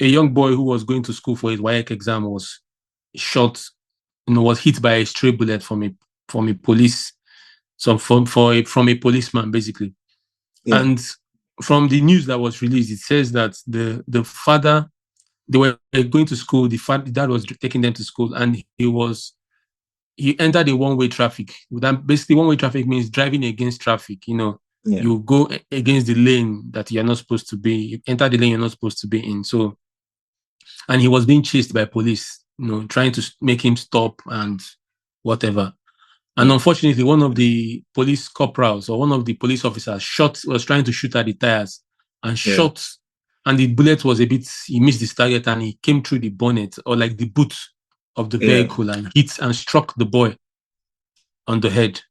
a young boy who was going to school for his WAEC exam was shot, was hit by a stray bullet from a police, from a policeman basically. Yeah. And from the news that was released, it says that the father, they were going to school. The dad was taking them to school, and he entered a one-way traffic. That basically one-way traffic means driving against traffic. Yeah. You go against the lane that you're not supposed to be. You enter the lane you're not supposed to be in. So, and he was being chased by police. Trying to make him stop and whatever. And Yeah. unfortunately, one of the police corporals or one of the police officers was trying to shoot at the tires and Yeah. shot, and the bullet was he missed his target and he came through the bonnet or like the boot of the Yeah. vehicle and hit and struck the boy on the head.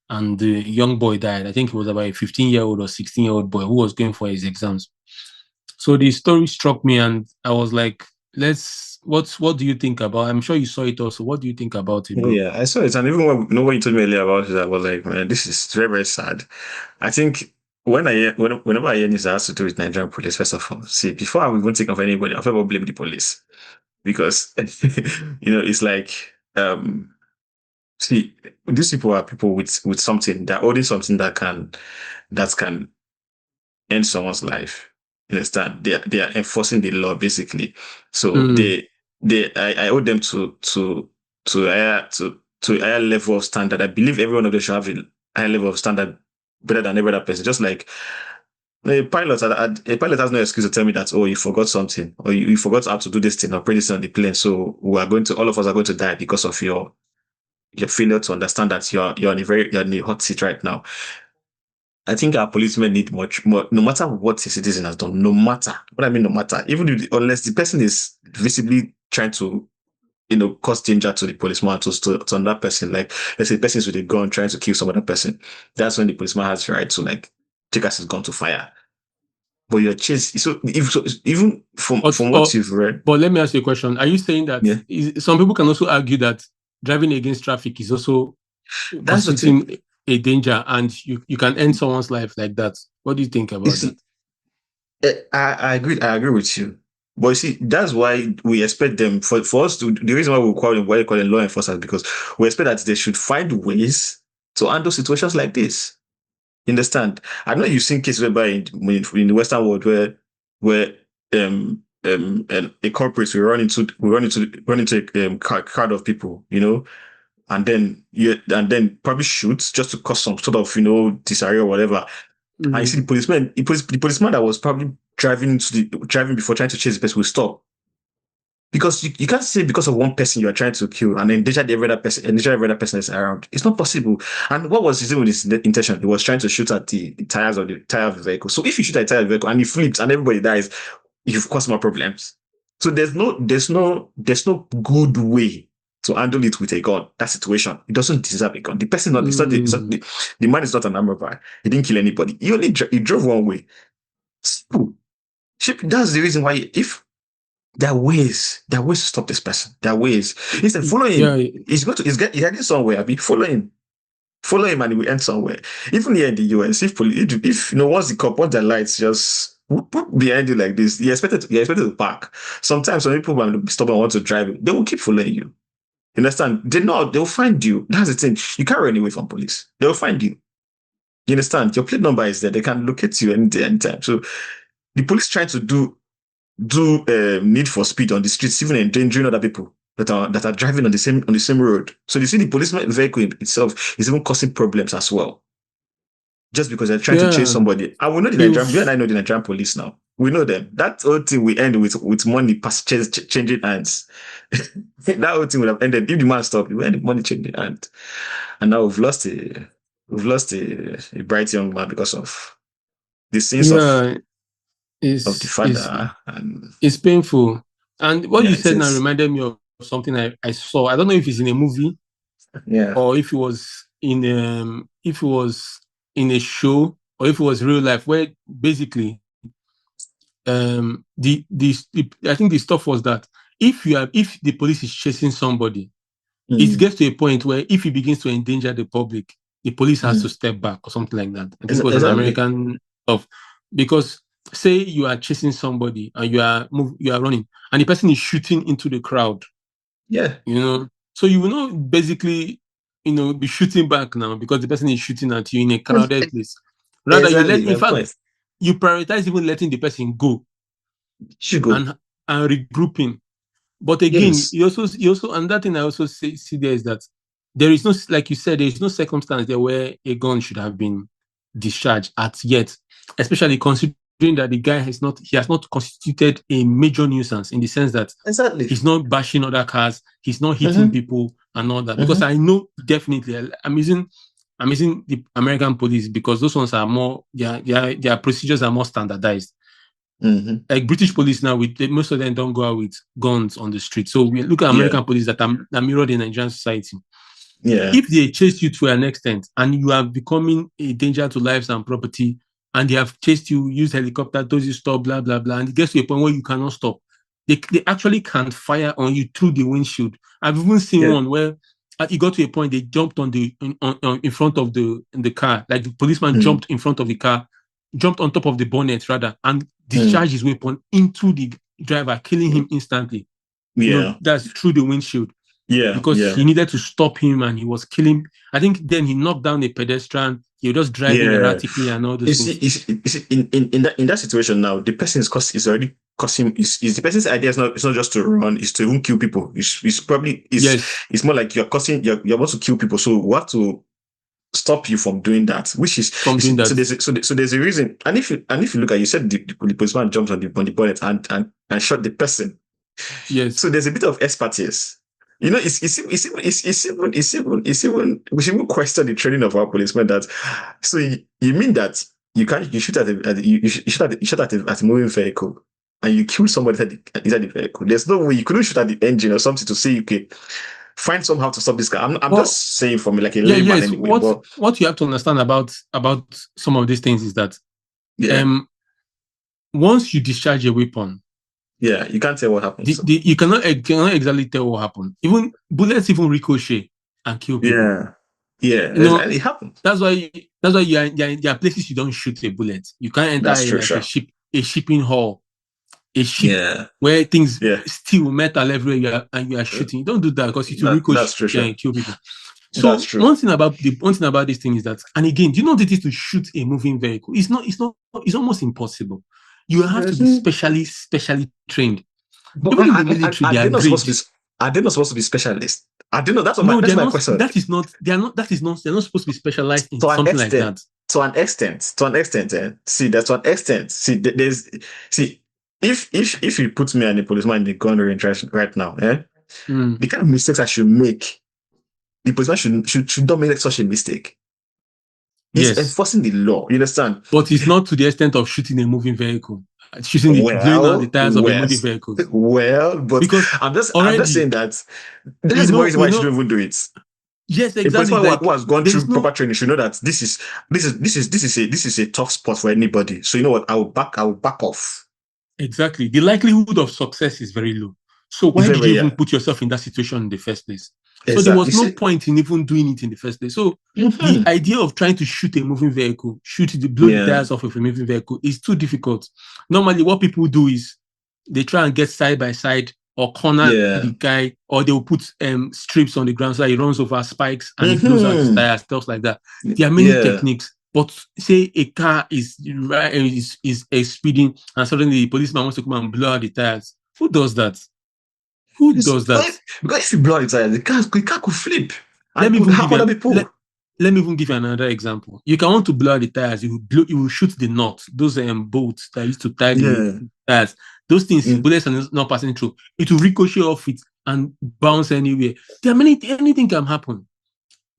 And the young boy died. I think it was about a 15-year-old or 16-year-old boy who was going for his exams. So the story struck me and I was like, what do you think about? I'm sure you saw it also. What do you think about it, Oh, bro? yeah, I saw it, and even when you told me earlier about it, I was like, man, this is very, very sad. I think whenever I hear this that has to do with Nigerian police, first of all, see, before I would even think of anybody, I'll ever blame the police because it's like see, these people are people with something, they're holding something that can end someone's life. You understand? They are enforcing the law basically. So Mm, I owe them to a higher level of standard. I believe every one of them should have a higher level of standard better than every other person. Just like a pilot has no excuse to tell me that, oh, you forgot something, or you forgot how to do this thing or put this on the plane. So all of us are going to die because of your failure to understand that you're in a hot seat right now. I think our policemen need much more, no matter what a citizen has done, no matter what I mean, no matter, even unless the person is visibly trying to, cause danger to the policeman, to another person, like, let's say the person is with a gun trying to kill some other person, that's when the policeman has the right to, like, take out his gun to fire. But you're chased, even but, from what you've read, but let me ask you a question. Are you saying that yeah, some people can also argue that driving against traffic is also that's the thing. constituting a danger and you can end someone's life like that? What do you think You about that? see, I agree with you. But you see, that's why we expect them for us to the reason why we call them law enforcers, because we expect that they should find ways to handle situations like this. You understand? I know you've seen cases whereby in the Western world where and a corporate will run into a crowd of people, and then probably shoot just to cause some sort of disarray or whatever. And you see Mm, the policeman that was probably driving before trying to chase the person will stop. Because you can't say because of one person you are trying to kill and endanger every other person that's around. It's not possible. And what was his intention? He was trying to shoot at the tires of the tire of the vehicle. So if you shoot at the tire of the vehicle and he flips and everybody dies, you've caused more problems. So there's no good way to handle it with a gun. That situation, it doesn't deserve a gun. The person not, it's not mm, the man is not an armor bar. He didn't kill anybody. He drove one way. So, that's the reason why if there are ways to stop this person. There are ways. Instead, follow yeah, him. He's heading somewhere. Follow him, and he will end somewhere. Even here in the US, if once the lights just whoop, whoop behind you like this, you're expected to park. Sometimes when people want to stop and want to drive, they will keep following you. You understand? They'll find you. That's the thing. You can't run away from police. They'll find you. You understand? Your plate number is there. They can locate you any day, anytime. So the police trying to do need for speed on the streets, even endangering other people that are driving on the same road. So you see, the policeman vehicle itself is even causing problems as well, just because they're trying to chase yeah. somebody. And we know the Nigerian, you and You've I know the Nigerian police now. We know them. That whole thing will end with money changing hands. That whole thing would have ended if the man stopped. We end with money changing hands, and now we've lost a bright young man because of the sins yeah, of the is is father. And it's painful. And what yeah, you it said now is. reminded me of something I saw. I don't know if it's in a movie Yeah. or if it was in a show or if it was real life where basically the I think the stuff was that if the police is chasing somebody, it Mm, gets to a point where if he begins to endanger the public, the police has to mm. step back or something like that. I think it was an Exactly. American stuff because say you are chasing somebody and you are running, and the person is shooting into the crowd, Yeah. so you will not basically, be shooting back now because the person is shooting at you in a crowded place. Rather, Exactly in my fact, point. you prioritize even letting the person go Should go. and regrouping. But again, Yes. and that thing I also see there is that there is no, like you said, there is no circumstance there where a gun should have been discharged at yet, especially considering that the guy he has not constituted a major nuisance in the sense that Exactly. he's not bashing other cars, he's not hitting Mm-hmm. people and all that. Because Mm-hmm. I know definitely, I'm using the American police because those ones are more, their procedures are more standardized. Mm-hmm. Like British police now, most of them don't go out with guns on the street. So we look at Yeah. American police that mirrored in Nigerian society. Yeah. If they chase you to an extent and you are becoming a danger to lives and property, and they have chased you, used helicopter, told you stop, blah blah blah, and it gets to a point where you cannot stop, they actually can fire on you through the windshield. I've even seen Yeah. one where it got to a point they jumped in front of the car, like the policeman Mm. jumped in front of the car, jumped on top of the bonnet rather, and Mm. discharged his weapon into the driver, killing him instantly. Yeah. That's through the windshield Yeah. because Yeah. he needed to stop him and he was killing. I think then he knocked down a pedestrian. He was just driving Yeah. erratically and all those things. You see in that situation now, the person is already causing is the person's idea is not, it's not just to run, it's to even kill people. It's probably Yes, it's more like you're about to kill people. So we have to stop you from doing that, which is from you doing see, that. so there's a reason. And if you look at, you said the policeman jumped on the bonnet and shot the person. Yes, So there's a bit of expertise. We should even question the training of our policemen. That so you mean that you shoot at a moving vehicle and you kill somebody inside the vehicle. There's no way you couldn't shoot at the engine or something to say, okay, find somehow to stop this guy. I'm well, just saying from like a yeah, layman yes. anyway. What But what you have to understand about some of these things is that yeah, um once you discharge a weapon, yeah, you can't tell what happens. you cannot exactly tell what happened. Even bullets even ricochet and kill people. Yeah, yeah, You know, it happens. that's why there are places you don't shoot a bullet. You can't enter That's true, like sure. a shipping hall, a ship Yeah, where things yeah, steel metal everywhere and you are shooting. You don't do that because it will that's ricochet true, sure. and kill people. That's So true. one thing about this thing is that, and again, do you know what it is to shoot a moving vehicle? It's almost impossible. You have to be Mhm. specially trained. But Even in the military, are they they are not supposed to grades. be? Are they not supposed to be specialists? I don't know. No, That's they're my not. question. They're not supposed to be specialized in To an something like extent, that. see, that's to an extent. See, there's see, if you put me and the policeman in the gun range right now, Mm. the kind of mistakes I should make, the policeman should not make such a mistake. He's Yes, enforcing the law. You understand? but it's not to the extent of shooting a moving vehicle, blowing out the Well, tires of a moving yes, vehicles. well, but Because I'm just saying already that that's the more reason why we you know. shouldn't even do it. Yes, A exactly. policeman who Like has gone there through is proper no training should know that this is a tough spot for anybody. So you know what? I will back off. exactly, the likelihood of success is very low. So It's why very, did you very, even yeah. put yourself in that situation in the first place? So there Exactly. was no See, point in even doing it in the first place. So the mhm. idea of trying to shoot a moving vehicle, blow the Yeah, tires off of a moving vehicle is too difficult. Normally, what people do is they try and get side by side or corner yeah, the guy, or they will put strips on the ground so that he runs over spikes and it blows out his hmm, tires, stuff like that. There are many yeah. techniques. But say a car is speeding and suddenly the policeman wants to come and blow out the tires. Who does that? Who does that? Because if you blow it, the car could flip Let and me could even give harm you other an, people. let me even give you another example. You can want to blow out the tires. You will shoot the knot. Those bolts that used to tie the Yeah. tires. Those things, Mm. bullets are not passing through. It will ricochet off it and bounce anywhere. There are anything can happen.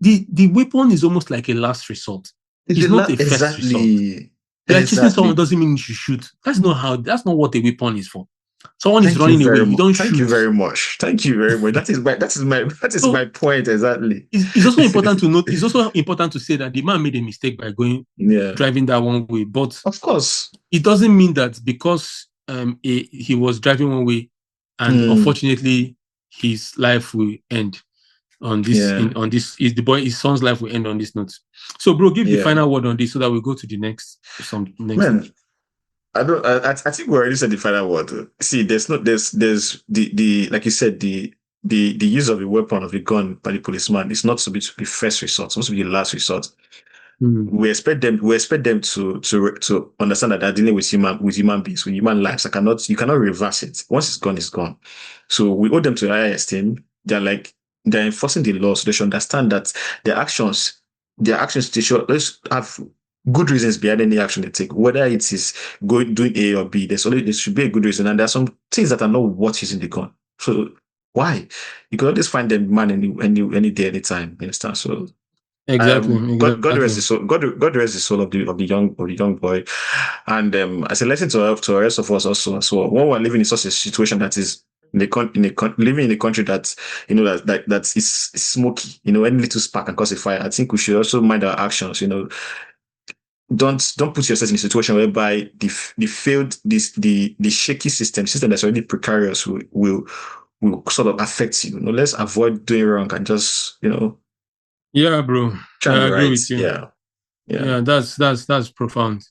The weapon is almost like a last resort. It's not a first resort. Exactly. Like chasing someone Exactly. doesn't mean you should shoot. That's not what a weapon is for. Someone is Thank you running away. very You much. don't Thank you shoot. very much. Thank you very much. That is my So point exactly. it's also important to note. It's also important to say that the man made a mistake by Yeah. driving that one way, but Of course. it doesn't mean that because he was driving one way, and Mm. unfortunately his life will end on this. Yeah. Is the boy his son's life will end on this note. So, bro, give the Yeah. final word on this so that we go to the next Man, thing. I don't. I think we already said the final word. See, there's the like you said the use of a weapon of a gun by the policeman is not to be the first resort. It's supposed to be the last resort. Mm. We expect them to understand that they're dealing with human beings, with human lives. You cannot reverse it. Once it's gone, it's gone. So we owe them to a higher esteem. They're enforcing the law, so they should understand that their actions, their actions, they should let's have good reasons behind any action they take. Whether it is going doing A or B, there should be a good reason. And there are some things that are not worth using the gun. So why? You can always find them man any day, anytime. You understand? So Exactly, God rest exactly. the soul. God rest the soul of the young boy. And as a lesson to the rest of us also as well. When we're living in such a situation that is living in a country that that is smoky. Any little spark can cause a fire. I think we should also mind our actions. Don't put yourself in a situation whereby the failed the shaky system that's already precarious will sort of affect you. Let's avoid doing wrong and just Yeah, bro. try and I be agree right. with you. Yeah. Yeah. Yeah, that's profound.